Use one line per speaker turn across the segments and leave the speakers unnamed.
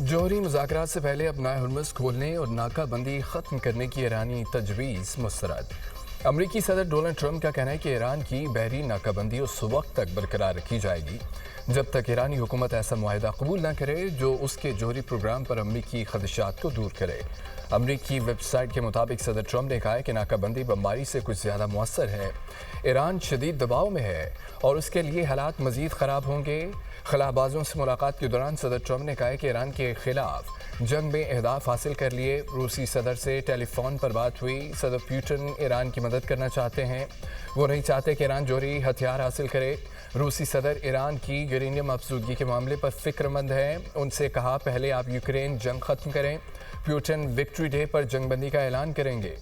जौहरी मुज़ाकरात से पहले अपना हरमुज़ खोलने और नाकाबंदी ख़त्म करने की ईरानी तजवीज़ मुस्तरद। अमरीकी सदर डोनाल्ड ट्रंप का कहना है कि ईरान की बहरी नाकाबंदी उस वक्त तक बरकरार रखी जाएगी जब तक ईरानी हुकूमत ऐसा मुआहिदा कबूल न करे जो उसके जौहरी प्रोग्राम पर अमरीकी खदशात को दूर करे। अमरीकी वेबसाइट के मुताबिक सदर ट्रंप ने कहा है कि नाकाबंदी बमबारी से कुछ ज़्यादा मुअस्सर है। ईरान शदीद दबाव में है और उसके लिए हालात मज़ीद ख़राब होंगे। खलाबाजों से मुलाकात के दौरान सदर ट्रंप ने कहा है कि ईरान के खिलाफ जंग में अहदाफ हासिल कर लिए। रूसी सदर से टेलीफोन पर बात हुई। सदर पुतिन ईरान की मदद करना चाहते हैं, वो नहीं चाहते कि ईरान जौहरी हथियार हासिल करे। रूसी सदर ईरान की यूरेनियम अफसूदगी के मामले पर फिक्रमंद हैं। उनसे कहा पहले आप यूक्रेन जंग ख़त्म करें। पुतिन विक्ट्री डे पर जंगबंदी का ऐलान करेंगे।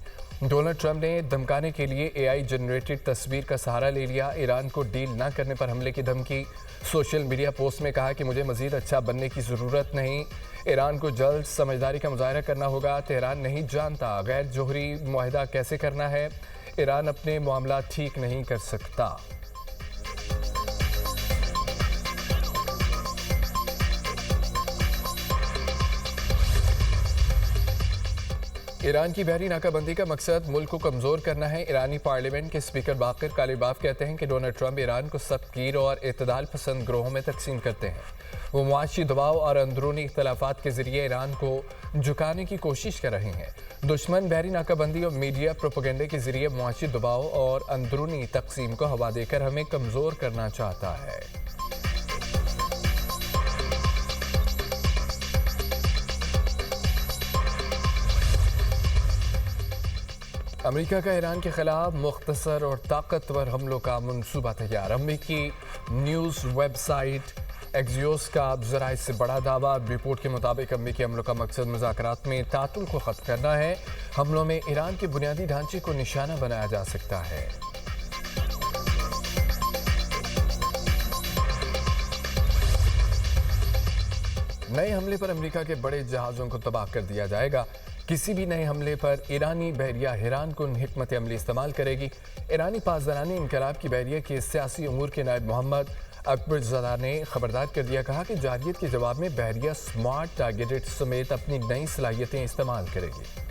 डोनाल्ड ट्रंप ने धमकाने के लिए AI जनरेटेड तस्वीर का सहारा ले लिया। ईरान को डील न करने पर हमले की धमकी। सोशल मीडिया पोस्ट में कहा कि मुझे मज़ीद अच्छा बनने की ज़रूरत नहीं। ईरान को जल्द समझदारी का मुजाहरा करना होगा। तेहरान नहीं जानता गैर जौहरी मुआहिदा कैसे करना है। ईरान अपने मामला ठीक नहीं कर सकता। ईरान की बहरी नाकाबंदी का मकसद मुल्क को कमज़ोर करना है। ईरानी पार्लियामेंट के स्पीकर बाकर कालिबाफ कहते हैं कि डोनाल्ड ट्रंप ईरान को सख्तगीर और इत्तेदाल पसंद ग्रोहों में तकसीम करते हैं। वो मुआशी दबाव और अंदरूनी इख्तलाफात के ज़रिए ईरान को झुकाने की कोशिश कर रहे हैं। दुश्मन बहरी नाकाबंदी और मीडिया प्रोपेगेंडे के ज़रिए मुआशी दबाव और अंदरूनी तकसीम को हवा देकर हमें कमज़ोर करना चाहता है। अमेरिका का ईरान के खिलाफ मुख्तसर और ताकतवर हमलों का मनसूबा तैयार। अमेरिकी न्यूज़ वेबसाइट एक्सियोस का ज़राए से बड़ा दावा। रिपोर्ट के मुताबिक अमेरिकी हमलों का मकसद मुज़ाकरात में तातुल को ख़त्म करना है। हमलों में ईरान के बुनियादी ढांचे को निशाना बनाया जा सकता है। नए हमले पर अमेरिका के बड़े जहाज़ों को तबाह कर दिया जाएगा। किसी भी नए हमले पर ईरानी बहरिया हिरान कुन हिकमत अमली इस्तेमाल करेगी। ईरानी पासदारानी इनकलाब की बहरिया के सियासी उमूर के नायब मोहम्मद अकबरज़दा ने खबरदार कर दिया। कहा कि जारियत के जवाब में बहरिया स्मार्ट टारगेटेड समेत अपनी नई सलाहियतें इस्तेमाल करेगी।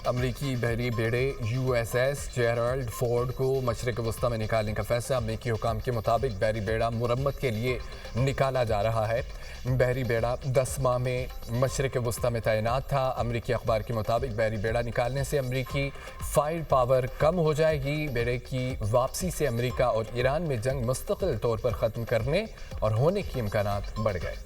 अमरीकी बहरी बेड़े USS जेराल्ड फोर्ड को मशरिक़ वस्ता में निकालने का फैसला। अमरीकी हुकाम के मुताबिक बहरी बेड़ा मुरम्मत के लिए निकाला जा रहा है। बहरी बेड़ा 10 माह में मशरिक़ वस्ता में तैनात था। अमरीकी अखबार के मुताबिक बहरी बेड़ा निकालने से अमरीकी फायर पावर कम हो जाएगी। बेड़े की वापसी से अमरीका और ईरान में जंग मुस्तकिल तौर पर ख़त्म करने और होने के इम्कानात बढ़ गए।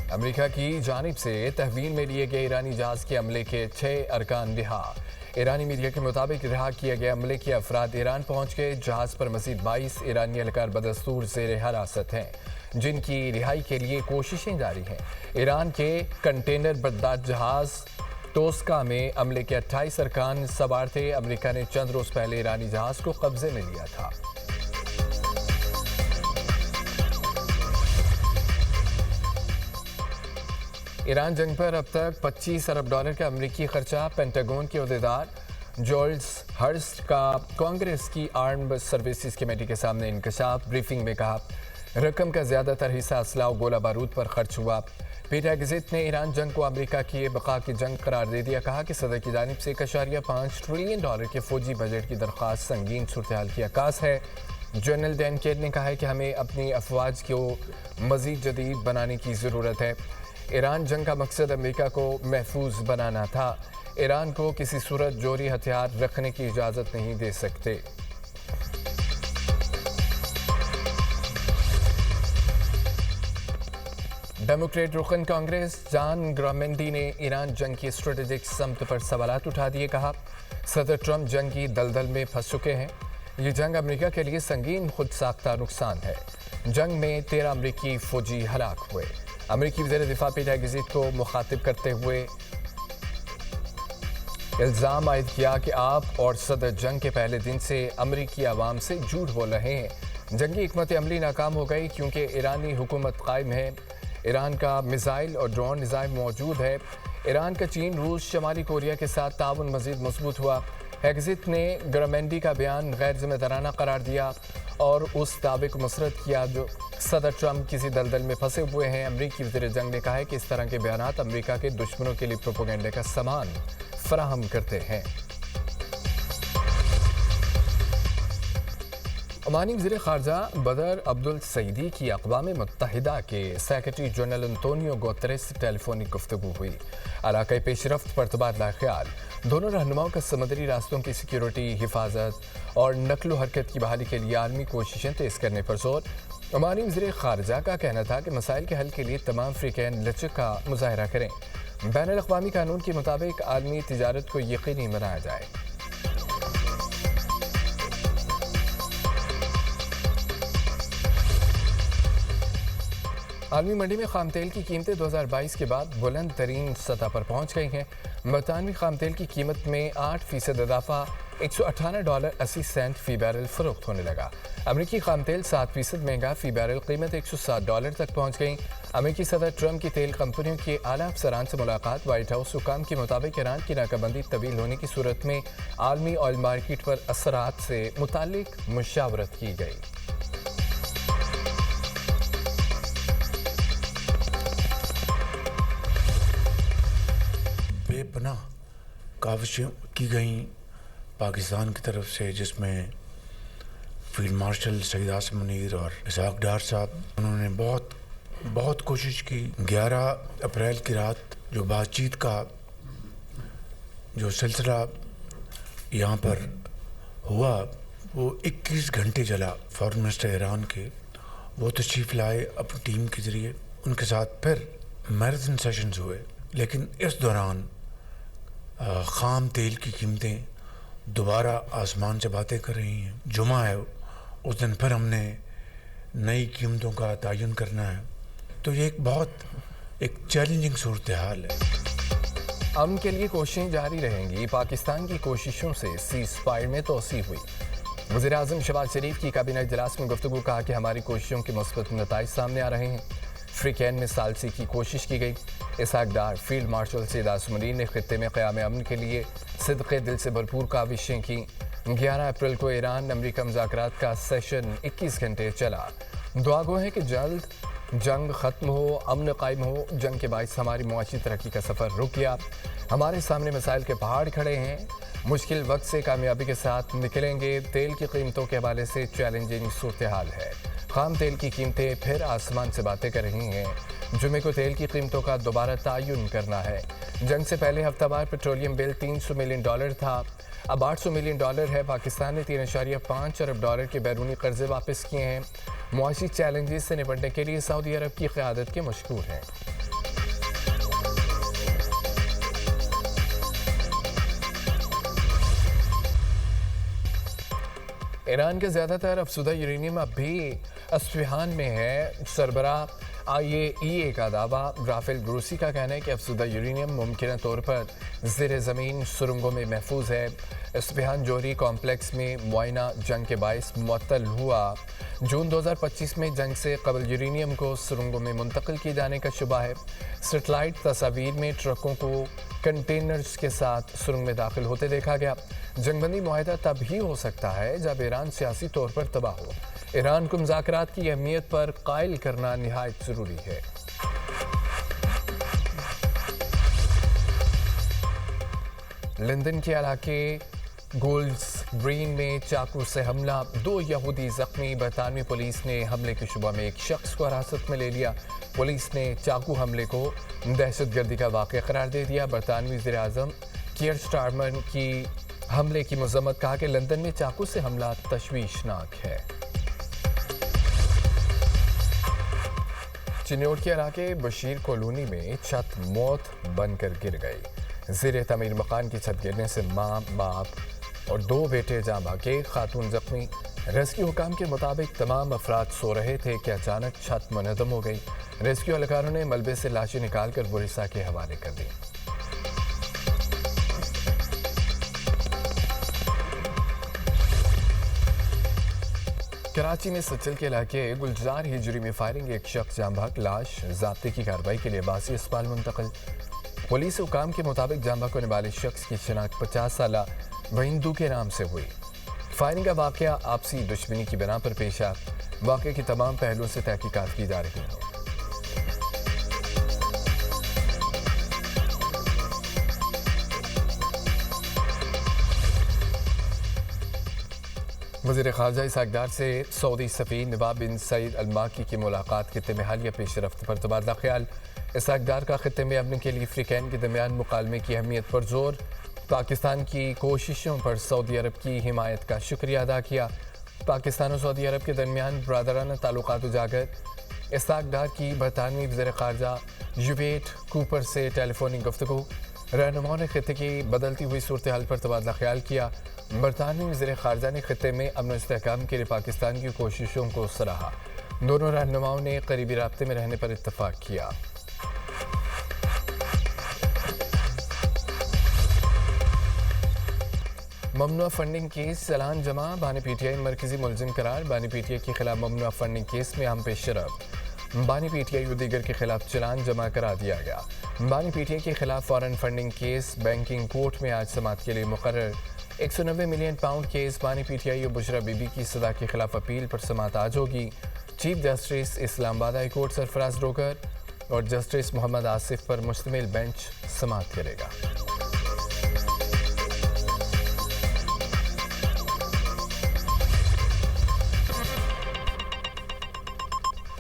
अमेरिका की जानिब से तहवील में लिए गए ईरानी जहाज़ के हमले के 6 अरकान रिहा। ईरानी मीडिया के मुताबिक रिहा किए गए हमले के अफराद ईरान पहुंच गए। जहाज़ पर मज़ीद 22 ईरानी एहलकार बदस्तूर ज़ेर हिरासत हैं, जिनकी रिहाई के लिए कोशिशें जारी हैं। ईरान के कंटेनर बर्दार जहाज़ टोस्का में हमले के 28 अरकान सवार थे। अमेरिका ने चंद रोज़ पहले ईरानी जहाज़ को कब्जे में लिया था। ईरान जंग पर अब तक $25 अरब का अमरीकी खर्चा। पेंटागन के अहदेदार जॉर्ज हर्स्ट का कांग्रेस की आर्म्ड सर्विसेज कमेटी के सामने इंकशाफ। ब्रीफिंग में कहा रकम का ज़्यादातर हिस्सा असला और गोला बारूद पर खर्च हुआ। पीट हेगेज़िट ने ईरान जंग को अमरीका की बका की जंग करार दे दिया। कहा कि सदर की जानिब से $1.5 ट्रिलियन के फौजी बजट की दरख्वास्त संगीन सूरत-ए-हाल की अक्कास है। जनरल डैन केड ने कहा है कि हमें अपनी अफवाज को मज़ीद जदीद बनाने की ज़रूरत है। ईरान जंग का मकसद अमेरिका को महफूज बनाना था। ईरान को किसी सूरत जौहरी हथियार रखने की इजाज़त नहीं दे सकते। डेमोक्रेट रुकन कांग्रेस जॉन ग्रामेंडी ने ईरान जंग की स्ट्रेटेजिक समत पर सवालात उठा दिए। कहा सदर ट्रंप जंग की दलदल में फंस चुके हैं। ये जंग अमेरिका के लिए संगीन खुद साख्ता नुकसान है। जंग में 13 अमरीकी फौजी हलाक हुए। अमरीकी वज़ीर दिफा पीट हेगेज़िट को मुखातिब करते हुए इल्ज़ाम आयद किया कि आप और सदर जंग के पहले दिन से अमरीकी आवाम से झूठ बोल रहे हैं। जंगी हिकमत अमली नाकाम हो गई क्योंकि ईरानी हुकूमत कायम है। ایران کا میزائل اور ڈرون نظام موجود ہے۔ ایران کا چین، روس، شمالی کوریا کے ساتھ تعاون مزید مضبوط ہوا۔ ہیگزت نے گرامینڈی کا بیان غیر ذمہ دارانہ قرار دیا اور اس دعوے کو مسترد کیا جو صدر ٹرمپ کسی دلدل میں پھنسے ہوئے ہیں۔ امریکی وزیر جنگ نے کہا ہے کہ اس طرح کے بیانات امریکہ کے دشمنوں کے لیے پروپیگنڈے کا سامان فراہم کرتے ہیں۔ عمانی وزیر خارجہ بدر عبدالسعیدی کی اقوام متحدہ کے سیکرٹری جنرل انطونیو گوتریس سے ٹیلی فونک گفتگو ہوئی۔ علاقائی پیش رفت پر تبادلہ خیال، دونوں رہنماؤں کا سمندری راستوں کی سیکیورٹی، حفاظت اور نقل و حرکت کی بحالی کے لیے عالمی کوششیں تیز کرنے پر زور۔ عمانی وزیر خارجہ کا کہنا تھا کہ مسائل کے حل کے لیے تمام فریقین لچک کا مظاہرہ کریں۔ بین الاقوامی قانون کے مطابق عالمی تجارت کو یقینی بنایا جائے۔ عالمی منڈی میں خام تیل کی قیمتیں 2022 کے بعد بلند ترین سطح پر پہنچ گئی ہیں۔ برطانوی خام تیل کی قیمت میں 8% اضافہ $118.80 فی بیرل فروخت ہونے لگا۔ امریکی خام تیل 7% مہنگا، فی بیرل قیمت $107 تک پہنچ گئی۔ امریکی صدر ٹرمپ کی تیل کمپنیوں کے اعلیٰ افسران سے ملاقات، وائٹ ہاؤس حکام کے مطابق ایران کی ناکہ بندی طویل ہونے کی صورت میں عالمی آئل مارکیٹ پر اثرات سے متعلق مشاورت کی گئی۔
بے پناہ کاوشیں کی گئیں پاکستان کی طرف سے، جس میں فیلڈ مارشل سید عاصم منیر اور اسحاق ڈار صاحب، انہوں نے بہت کوشش کی۔ 11 اپریل کی رات جو بات چیت کا جو سلسلہ یہاں پر ہوا وہ 21 گھنٹے چلا۔ فارن منسٹر ایران کے وہ تشریف لائے اپنی ٹیم کے ذریعے، ان کے ساتھ پھر میراتھن سیشنز ہوئے، لیکن اس دوران خام تیل کی قیمتیں دوبارہ آسمان سے باتیں کر رہی ہیں۔ جمعہ ہے، اس دن پھر ہم نے نئی قیمتوں کا تعین کرنا ہے، تو یہ ایک چیلنجنگ صورتحال ہے۔
امن کے لیے کوششیں جاری رہیں گی، پاکستان کی کوششوں سے سیز فائر میں توسیع ہوئی۔ وزیر اعظم شہباز شریف کی کابینہ اجلاس میں گفتگو، کہا کہ ہماری کوششوں کے مثبت نتائج سامنے آ رہے ہیں۔ فریقین میں ثالثی کی کوشش کی گئی۔ اسحاق ڈار، فیلڈ مارشل سید عاصم منیر نے خطے میں قیام امن کے لیے صدقے دل سے بھرپور کاوشیں کی۔ 11 اپریل کو ایران امریکہ مذاکرات کا سیشن 21 گھنٹے چلا۔ دعا گو ہے کہ جلد جنگ ختم ہو، امن قائم ہو۔ جنگ کے باعث ہماری معاشی ترقی کا سفر رک گیا، ہمارے سامنے مسائل کے پہاڑ کھڑے ہیں، مشکل وقت سے کامیابی کے ساتھ نکلیں گے۔ تیل کی قیمتوں کے حوالے سے چیلنجنگ صورتحال ہے، خام تیل کی قیمتیں پھر آسمان سے باتیں کر رہی ہیں۔ جمعے کو تیل کی قیمتوں کا دوبارہ تعین کرنا ہے۔ جنگ سے پہلے ہفتہ وار پیٹرولیم بل $300 ملین تھا، اب $800 ملین ہے۔ پاکستان نے $3.5 ارب کے بیرونی قرضے واپس کیے ہیں۔ معاشی چیلنجز سے نپٹنے کے لیے سعودی عرب کی قیادت کے مشکور ہیں۔ ایران کا زیادہ تر افزودہ یورینیم اب بھی اصفہان میں ہے۔ سربراہ IAEA کا دعویٰ، رافیل گروسی کا کہنا ہے کہ افزودہ یورینیم ممکنہ طور پر زیر زمین سرنگوں میں محفوظ ہے۔ اصفہان جوہری کمپلیکس میں معائنہ جنگ کے باعث معطل ہوا۔ جون 2025 میں جنگ سے قبل یورینیم کو سرنگوں میں منتقل کیے جانے کا شبہ ہے۔ سیٹلائٹ تصاویر میں ٹرکوں کو کنٹینرز کے ساتھ سرنگ میں داخل ہوتے دیکھا گیا۔ جنگ بندی معاہدہ تب ہی ہو سکتا ہے جب ایران سیاسی طور پر تباہ ہو۔ ایران کو مذاکرات کی اہمیت پر قائل کرنا نہایت ضروری ہے۔ لندن کے علاقے گولڈز گرین میں چاقو سے حملہ، 2 یہودی زخمی۔ برطانوی پولیس نے حملے کے شبہ میں ایک شخص کو حراست میں لے لیا۔ پولیس نے چاقو حملے کو دہشت گردی کا واقعہ قرار دے دیا۔ برطانوی وزیر اعظم کیئر سٹارمر کی حملے کی مذمت، کہا کہ لندن میں چاقو سے حملہ تشویشناک ہے۔ چنیوٹ کے علاقے بشیر کالونی میں چھت موت بن کر گر گئی۔ زیر تعمیر مکان کی چھت گرنے سے ماں، باپ اور 2 بیٹے جاں بحق، خاتون زخمی۔ ریسکیو حکام کے مطابق تمام افراد سو رہے تھے کہ اچانک چھت منہدم ہو گئی۔ ریسکیو اہلکاروں نے ملبے سے لاشیں نکال کر بورسا کے حوالے کر دی۔ कराची में सचिल के इलाके गुलजार हिजरी में फायरिंग, एक शख्स जाँ बहक, लाश ज़ाब्ते की कार्रवाई के लिए बासी अस्पताल मुंतकिल। पुलिस हुकाम के मुताबिक जाँ बहक होने वाले शख्स की शनाख्त 50 साला वहिंदू के नाम से हुई। फायरिंग का वाक़या आपसी दुश्मनी की बिना पर पेश आया। वाक़े की तमाम पहलुओं से तहकीकात की जा रही हैं। वज़ीर ख़ारजा इसाक डार से सऊदी सफ़ीर नवाब बिन सईद अल माकी की मुलाकात, खित्ते में हालिया पेश रफ्त पर तबादला ख्याल। इसाक डार का खित्ते में अमन के लिए अफ्रीकैन के दरमियान मुकालमे की अहमियत पर जोर। पाकिस्तान की कोशिशों पर सऊदी अरब की हिमायत का शुक्रिया अदा किया। पाकिस्तान और सऊदी अरब के दरमियान बरादराना ताल्लुकात उजागर। इसाक डार की बरतानवी वज़ीर ख़ारजा जुवेट कूपर से टेलीफोनिक गुफ्तगू। रहनुमाओं ने खित्ते की बदलती हुई सूरत हाल पर तबादला ख्याल किया। बरतानवी वज़ीर ख़ारजा ने खित्ते में अमन इस्तेहकाम के लिए पाकिस्तान की कोशिशों को सराहा। दोनों रहनुमाओं ने करीबी राब्ते में रहने पर इत्तफाक किया। ममनुआ फंडिंग केस चालान जमा, बानी पीटीआई मरकजी मुलजिम करार। बानी पीटीआई के खिलाफ ममनुआ फंडिंग केस में अहम पेशरफ। बानी पीटीआई और दीगर के खिलाफ चालान जमा करा दिया गया। बानी पीटीआई के खिलाफ foreign funding case banking court में आज समाअत के लिए मुकर्रर। 190 मिलियन पाउंड केस बानी पीटीआई और बुशरा बीबी की सजा के खिलाफ अपील पर समाअत आज होगी। Chief justice Islamabad high court Sarfaraz रोकर और जस्टिस मोहम्मद आसिफ पर मुश्तमिल बेंच समाअत करेगा।